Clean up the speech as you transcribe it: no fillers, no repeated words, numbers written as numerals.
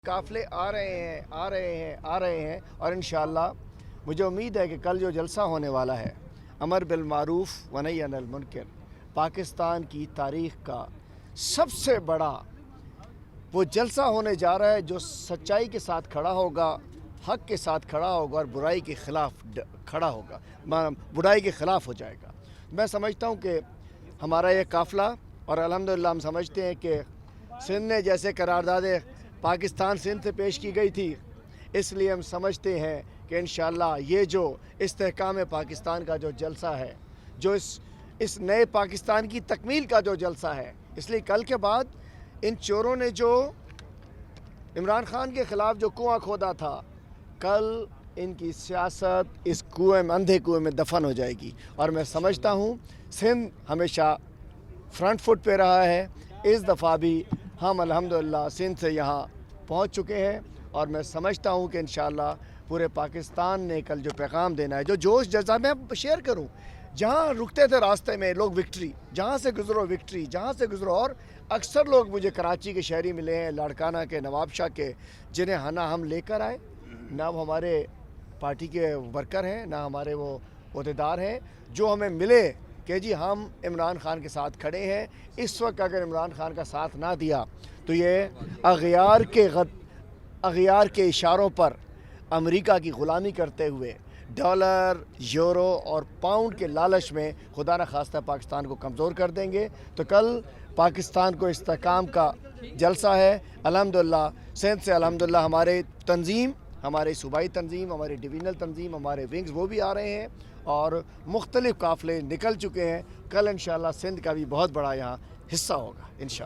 काफ़िले आ रहे हैं आ रहे हैं आ रहे हैं और इंशाअल्लाह मुझे उम्मीद है कि कल जो जलसा होने वाला है अमर बिल मारूफ व नही अनिल मुनकर पाकिस्तान की तारीख़ का सबसे बड़ा वो जलसा होने जा रहा है जो सच्चाई के साथ खड़ा होगा, हक़ के साथ खड़ा होगा और बुराई के ख़िलाफ़ खड़ा होगा, बुराई के ख़िलाफ़ हो जाएगा। मैं समझता हूँ कि हमारा ये काफ़िला और अल्हम्दुलिल्लाह हम समझते हैं कि सिंध ने जैसे करारदाद पाकिस्तान सिंध से पेश की गई थी, इसलिए हम समझते हैं कि इंशाअल्लाह ये जो इस्तेहकाम पाकिस्तान का जो जलसा है, जो इस नए पाकिस्तान की तकमील का जो जलसा है, इसलिए कल के बाद इन चोरों ने जो इमरान खान के ख़िलाफ़ जो कुआं खोदा था, कल इनकी सियासत इस कुएं में, अंधे कुएं में दफन हो जाएगी। और मैं समझता हूँ सिंध हमेशा फ्रंट फुट पे रहा है, इस दफ़ा भी हम अल्हम्दुलिल्लाह सिंध से यहाँ पहुँच चुके हैं और मैं समझता हूँ कि इंशाअल्लाह पूरे पाकिस्तान ने कल जो पैगाम देना है, जो जोश जज़्बा मैं शेयर करूँ, जहाँ रुकते थे रास्ते में लोग विक्ट्री, जहाँ से गुज़रो विक्ट्री, जहाँ से गुज़रो। और अक्सर लोग मुझे कराची के शहरी मिले हैं, लाड़काना के, नवाबशाह के, जिन्हें ना हम लेकर आए, ना वो हमारे पार्टी के वर्कर हैं, ना हमारे वो ओहदेदार हैं, जो हमें मिले कि जी हम इमरान खान के साथ खड़े हैं। इस वक्त अगर इमरान खान का साथ ना दिया तो ये अग़ियार के इशारों पर अमेरिका की ग़ुलामी करते हुए डॉलर, यूरो और पाउंड के लालच में खुदा न खास्ता पाकिस्तान को कमज़ोर कर देंगे। तो कल पाकिस्तान को इस्तेहकाम का जलसा है। अल्हम्दुलिल्लाह सिंध से अल्हम्दुलिल्लाह हमारे तंजीम, हमारे सूबाई तंजीम, हमारे डिवीज़नल तंजीम, हमारे विंग्स वो भी आ रहे हैं और मुख्तलिफ़ काफ़िले निकल चुके हैं। कल इंशाअल्लाह सिंध का भी बहुत बड़ा यहाँ हिस्सा होगा इंशाअल्लाह।